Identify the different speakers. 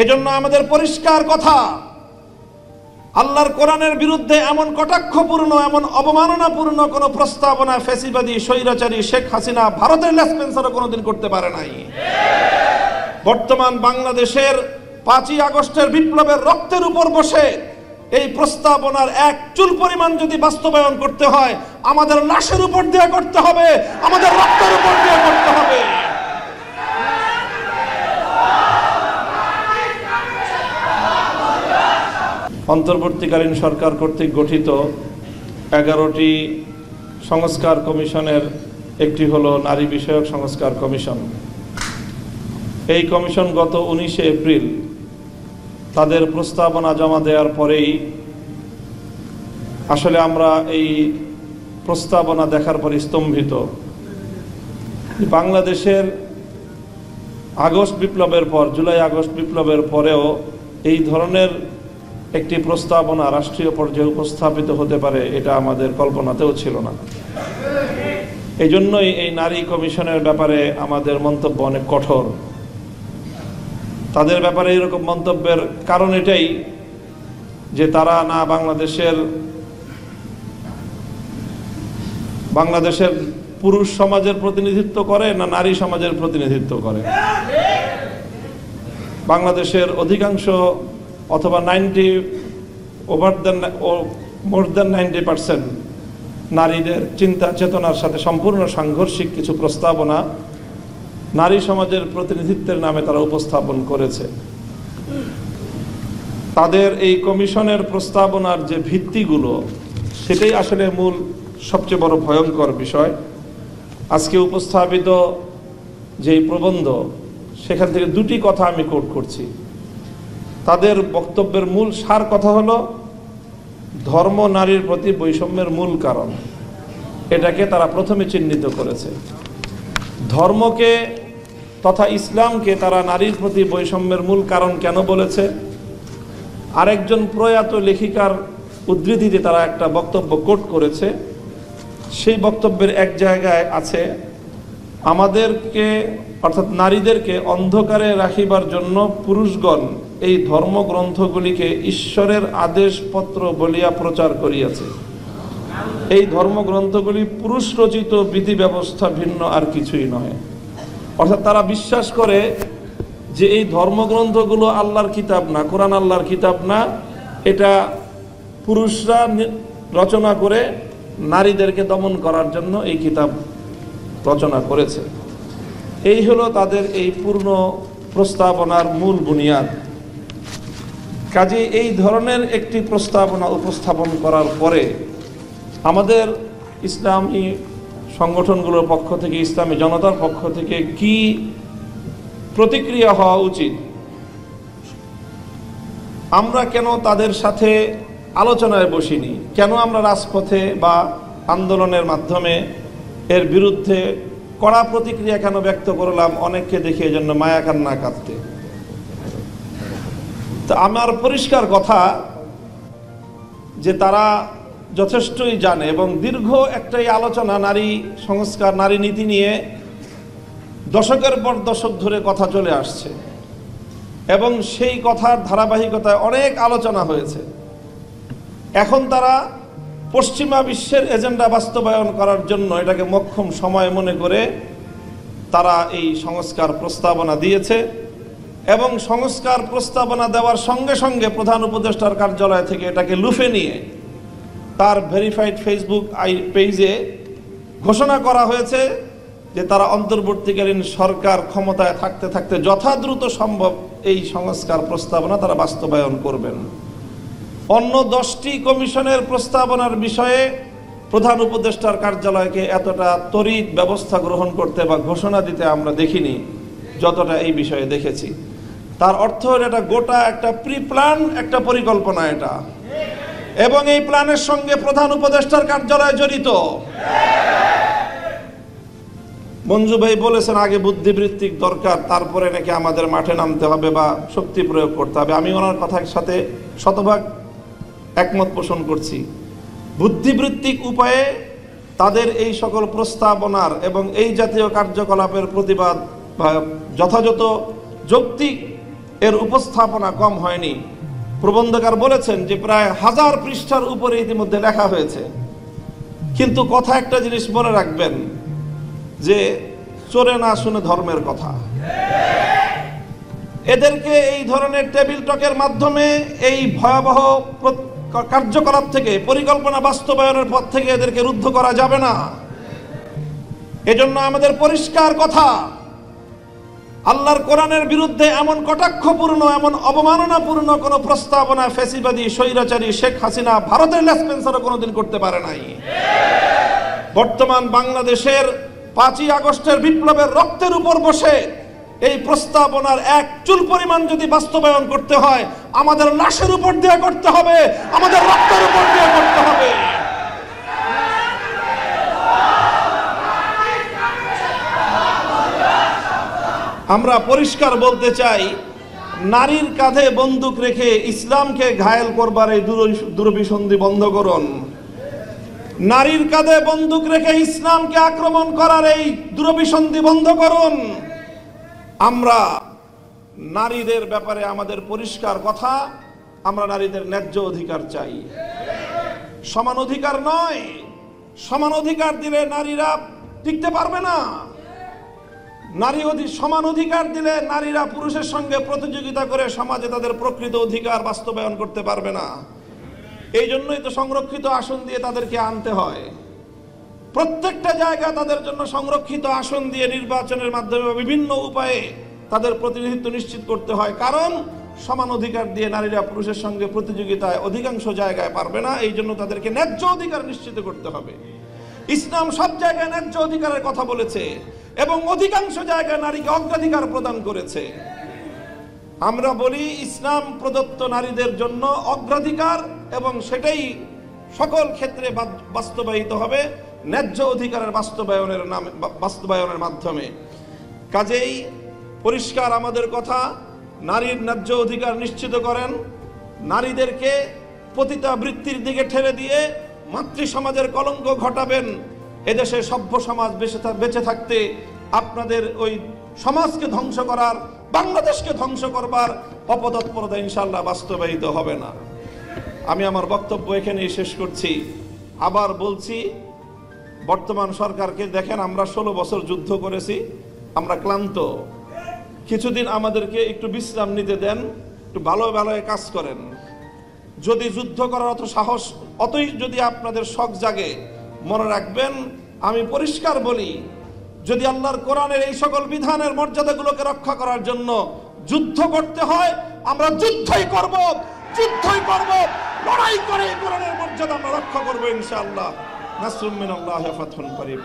Speaker 1: এজন্য আমাদের পরিষ্কার কথা, আল্লাহর কোরআনের বিরুদ্ধে এমন কটাক্ষপূর্ণ, এমন অবমাননাপূর্ণ কোন প্রস্তাবনা ফ্যাসিবাদী স্বৈরাচারী শেখ হাসিনা ভারতের লেসপেন্সারও কোনোদিন করতে পারে নাই। বর্তমান বাংলাদেশের 5ই আগস্টের বিপ্লবের রক্তের উপর বসে এই প্রস্তাবনার এক চুল পরিমাণ যদি বাস্তবায়ন করতে হয়, আমাদের লাশের উপর দিয়ে করতে হবে, আমাদের রক্তের উপর দিয়ে করতে হবে। অন্তর্বর্তীকালীন সরকার কর্তৃক গঠিত 11টি সংস্কার কমিশনের একটি হলো নারী বিষয়ক সংস্কার কমিশন। এই কমিশন গত 19শে এপ্রিল তাদের প্রস্তাবনা জমা দেওয়ার পরেই আসলে আমরা এই প্রস্তাবনা দেখার পরে স্তম্ভিত। বাংলাদেশের আগস্ট বিপ্লবের পর, জুলাই আগস্ট বিপ্লবের পরেও এই ধরনের একটি প্রস্তাবনা রাষ্ট্রীয় পর্যায়ে উপস্থাপিত হতে পারে এটা আমাদের কল্পনাতেও ছিল না। এই জন্যই এই নারী কমিশনের ব্যাপারে আমাদের মন্তব্য অনেক কঠোর। তাদের ব্যাপারে এরকম মন্তব্যের কারণ এটাই যে তারা না বাংলাদেশের পুরুষ সমাজের প্রতিনিধিত্ব করে, না নারী সমাজের প্রতিনিধিত্ব করে। বাংলাদেশের অধিকাংশ অথবা মোর দেন 90% নারীদের চিন্তা চেতনার সাথে সম্পূর্ণ সাংঘর্ষিক কিছু প্রস্তাবনা নারী সমাজের প্রতিনিধিত্বের নামে তারা উপস্থাপন করেছে। তাদের এই কমিশনের প্রস্তাবনার যে ভিত্তিগুলো, সেটাই আসলে মূল সবচেয়ে বড় ভয়ঙ্কর বিষয়। আজকে উপস্থাপিত যে প্রবন্ধ, সেখান থেকে দুটি কথা আমি কোট করছি। তাদের বক্তব্যের মূল সার কথা হলো ধর্ম নারীর প্রতি বৈষম্যের মূল কারণ। এটাকে তারা প্রথমে চিহ্নিত করেছে। ধর্মকে তথা ইসলামকে তারা নারীর প্রতি বৈষম্যের মূল কারণ কেন বলেছে? আরেকজন প্রয়াত লেখিকার উদ্ধৃতিতে তারা একটা বক্তব্য কোট করেছে। সেই বক্তব্যের এক জায়গায় আছে, আমাদেরকে অর্থাৎ নারীদেরকে অন্ধকারে রাখিবার জন্য পুরুষগণ এই ধর্মগ্রন্থগুলিকে ঈশ্বরের আদেশপত্র বলিয়া প্রচার করিয়াছে। এই ধর্মগ্রন্থগুলি পুরুষ রচিত বিধি ব্যবস্থা ভিন্ন আর কিছুই নয়। অর্থাৎ তারা বিশ্বাস করে যে এই ধর্মগ্রন্থগুলো আল্লাহর কিতাব না, কোরআন আল্লাহর কিতাব না, এটা পুরুষরা রচনা করে নারীদেরকে দমন করার জন্য এই কিতাব রচনা করেছে। এই হলো তাদের এই পূর্ণ প্রস্তাবনার মূল বুনিয়াদ। কাজে এই ধরনের একটি প্রস্তাবনা উপস্থাপন করার পরে আমাদের ইসলামী সংগঠনগুলোর পক্ষ থেকে, ইসলামী জনতার পক্ষ থেকে কি প্রতিক্রিয়া হওয়া উচিত? আমরা কেন তাদের সাথে আলোচনায় বসিনি? কেন আমরা রাজপথে বা আন্দোলনের মাধ্যমে এর বিরুদ্ধে কড়া প্রতিক্রিয়া কেন ব্যক্ত করলাম? অনেককে দেখে এজন্য মায়া কান্না কাঁদতে। তো আমার পরিষ্কার কথা যে তারা যথেষ্টই জানে এবং দীর্ঘ একটাই আলোচনা নারী সংস্কার, নারী নীতি নিয়ে দশকের পর দশক ধরে কথা চলে আসছে এবং সেই কথার ধারাবাহিকতায় অনেক আলোচনা হয়েছে। এখন তারা পশ্চিমা বিশ্বের এজেন্ডা বাস্তবায়ন করার জন্য এটাকে মোক্ষম সময় মনে করে তারা এই সংস্কার প্রস্তাবনা দিয়েছে এবং সংস্কার প্রস্তাবনা দেওয়ার সঙ্গে সঙ্গে প্রধান উপদেষ্টার কার্যালয় থেকে এটাকে লুফে নিয়ে তার ভেরিফাইড ফেসবুক পেজে ঘোষণা করা হয়েছে যে তারা অন্তর্বর্তীকালীন সরকার ক্ষমতায় থাকতে থাকতে যথাদ্রুত সম্ভব এই সংস্কার প্রস্তাবনা তারা বাস্তবায়ন করবেন। অন্য 10টি কমিশনের প্রস্তাবনার বিষয়ে প্রধান উপদেষ্টার কার্যালয়কে এতটা ত্বরিত ব্যবস্থা গ্রহণ করতে বা ঘোষণা দিতে আমরা দেখিনি যতটা এই বিষয়ে দেখেছি। তার অর্থ এটা গোটা একটা প্রি প্ল্যান একটা পরিকল্পনা এটা, এবং এই প্ল্যানের সঙ্গে প্রধান উপদেষ্টার কার্যালয় জড়িত। মঞ্জু ভাই বলেছেন আগে বুদ্ধিবৃত্তিক দরকার, তারপরে নাকি আমাদের মাঠে নামতে হবে বা শক্তি প্রয়োগ করতে হবে। আমি ওনার কথার সাথে শতভাগ একমত পোষণ করছি। বুদ্ধিবৃত্তিক উপায়ে তাদের এই সকল প্রস্তাবনার এবং এই জাতীয় কার্যকলাপের প্রতিবাদ বা যথাযথ যৌক্তিক এর উপস্থাপনা কম হয়নি। প্রবন্ধকার বলেছেন যে প্রায় 1000 পৃষ্ঠার উপরে ইতিমধ্যে লেখা হয়েছে। কিন্তু কথা একটা জিনিস মনে রাখবেন, যে চোরে না শুনে ধর্মের কথা। এদেরকে এই ধরনের টেবিল টকের মাধ্যমে এই ভয়াবহ কার্যকলাপ থেকে, পরিকল্পনা বাস্তবায়নের পথ থেকে এদেরকে রুদ্ধ করা যাবে না। এজন্য আমাদের পরিষ্কার কথা, আল্লাহর কোরআনের বিরুদ্ধে এমন কটাক্ষপূর্ণ, এমন অবমাননাপূর্ণ কোন প্রস্তাবনা ফ্যাসিবাদী স্বৈরাচারী শেখ হাসিনা ভারতের লেসপেন্সারও কোনোদিন করতে পারে নাই। বর্তমান বাংলাদেশের 5ই আগস্টের বিপ্লবের রক্তের উপর বসে এই প্রস্তাবনার এক চুল পরিমাণ যদি বাস্তবায়ন করতে হয়, আমাদের লাশের উপর দিয়ে করতে হবে, আমাদের রক্তের উপর দিয়ে করতে হবে। আমরা পরিষ্কার বলতে চাই, নারীর কাঁধে বন্দুক রেখে ইসলামকে ঘায়েল করবার এই দুরভিসন্ধি বন্ধ করুন। নারীর কাঁধে বন্দুক রেখে ইসলামকে আক্রমণ করার এই দুরভিসন্ধি বন্ধ করুন। আমরা নারীদের ব্যাপারে আমাদের পরিষ্কার কথা, আমরা নারীদের ন্যায্য অধিকার চাই, সমান অধিকার নয়। সমান অধিকার দিলে নারীরা টিকতে পারবে না। সমান অধিকার দিলে নারীরা পুরুষের সঙ্গে প্রতিযোগিতা করে সমাজে তাদের প্রকৃত অধিকার বাস্তবায়ন করতে পারবে না। এই জন্যই তো সংরক্ষিত আসন দিয়ে তাদেরকে আনতে হয়। প্রত্যেকটা জায়গা তাদের জন্য সংরক্ষিত আসন দিয়ে নির্বাচনের মাধ্যমে বিভিন্ন উপায়ে তাদের প্রতিনিধিত্ব নিশ্চিত করতে হয়। কারণ সমান অধিকার দিয়ে নারীরা পুরুষের সঙ্গে প্রতিযোগিতায় অধিকাংশ জায়গায় পারবে না। এই জন্য তাদেরকে ন্যায্য অধিকার নিশ্চিত করতে হবে। ইসলাম সব জায়গায় ন্যায্য অধিকারের কথা বলেছে এবং অধিকাংশ জায়গায় নারীকে অগ্রাধিকার প্রদান করেছে। আমরা বলি ইসলাম প্রদত্ত নারীদের জন্য অগ্রাধিকার, এবং সেটাই সকল ক্ষেত্রে বাস্তবায়িত হবে ন্যায্য অধিকারের বাস্তবায়নের মাধ্যমে। কাজেই পরিষ্কার আমাদের কথা, নারীর ন্যায্য অধিকার নিশ্চিত করেন। নারীদেরকে পতিতাবৃত্তির দিকে ঠেলে দিয়ে মাতৃ সমাজের কলঙ্ক ঘটাবেন। এদেশে সভ্য সমাজ বেঁচে থাকতে আপনাদের ওই সমাজকে ধ্বংস করার, বাংলাদেশকে ধ্বংস করবার অপতৎপরতা ইনশাআল্লাহ বাস্তবায়িত হবে না। আমি আমার বক্তব্য এখানেই শেষ করছি। আবার বলছি, বর্তমান সরকারকে দেখেন, আমরা 16 বছর যুদ্ধ করেছি, আমরা ক্লান্ত। কিছুদিন আমাদেরকে একটু বিশ্রাম নিতে দেন, একটু ভালো ভালো কাজ করেন। যদি যুদ্ধ করার অত সাহস, অতই যদি আপনাদের শখ জাগে, মনে রাখবেন, আমি পরিষ্কার বলি, যদি আল্লাহর কোরআনের এই সকল বিধানের মর্যাদাগুলোকে রক্ষা করার জন্য যুদ্ধ করতে হয়, আমরা যুদ্ধই করব, লড়াই করে কোরআনের মর্যাদা আমরা রক্ষা করবো ইনশাআল্লাহ। নাসরুম মিনাল্লাহি ওয়া ফাতহুন করিব।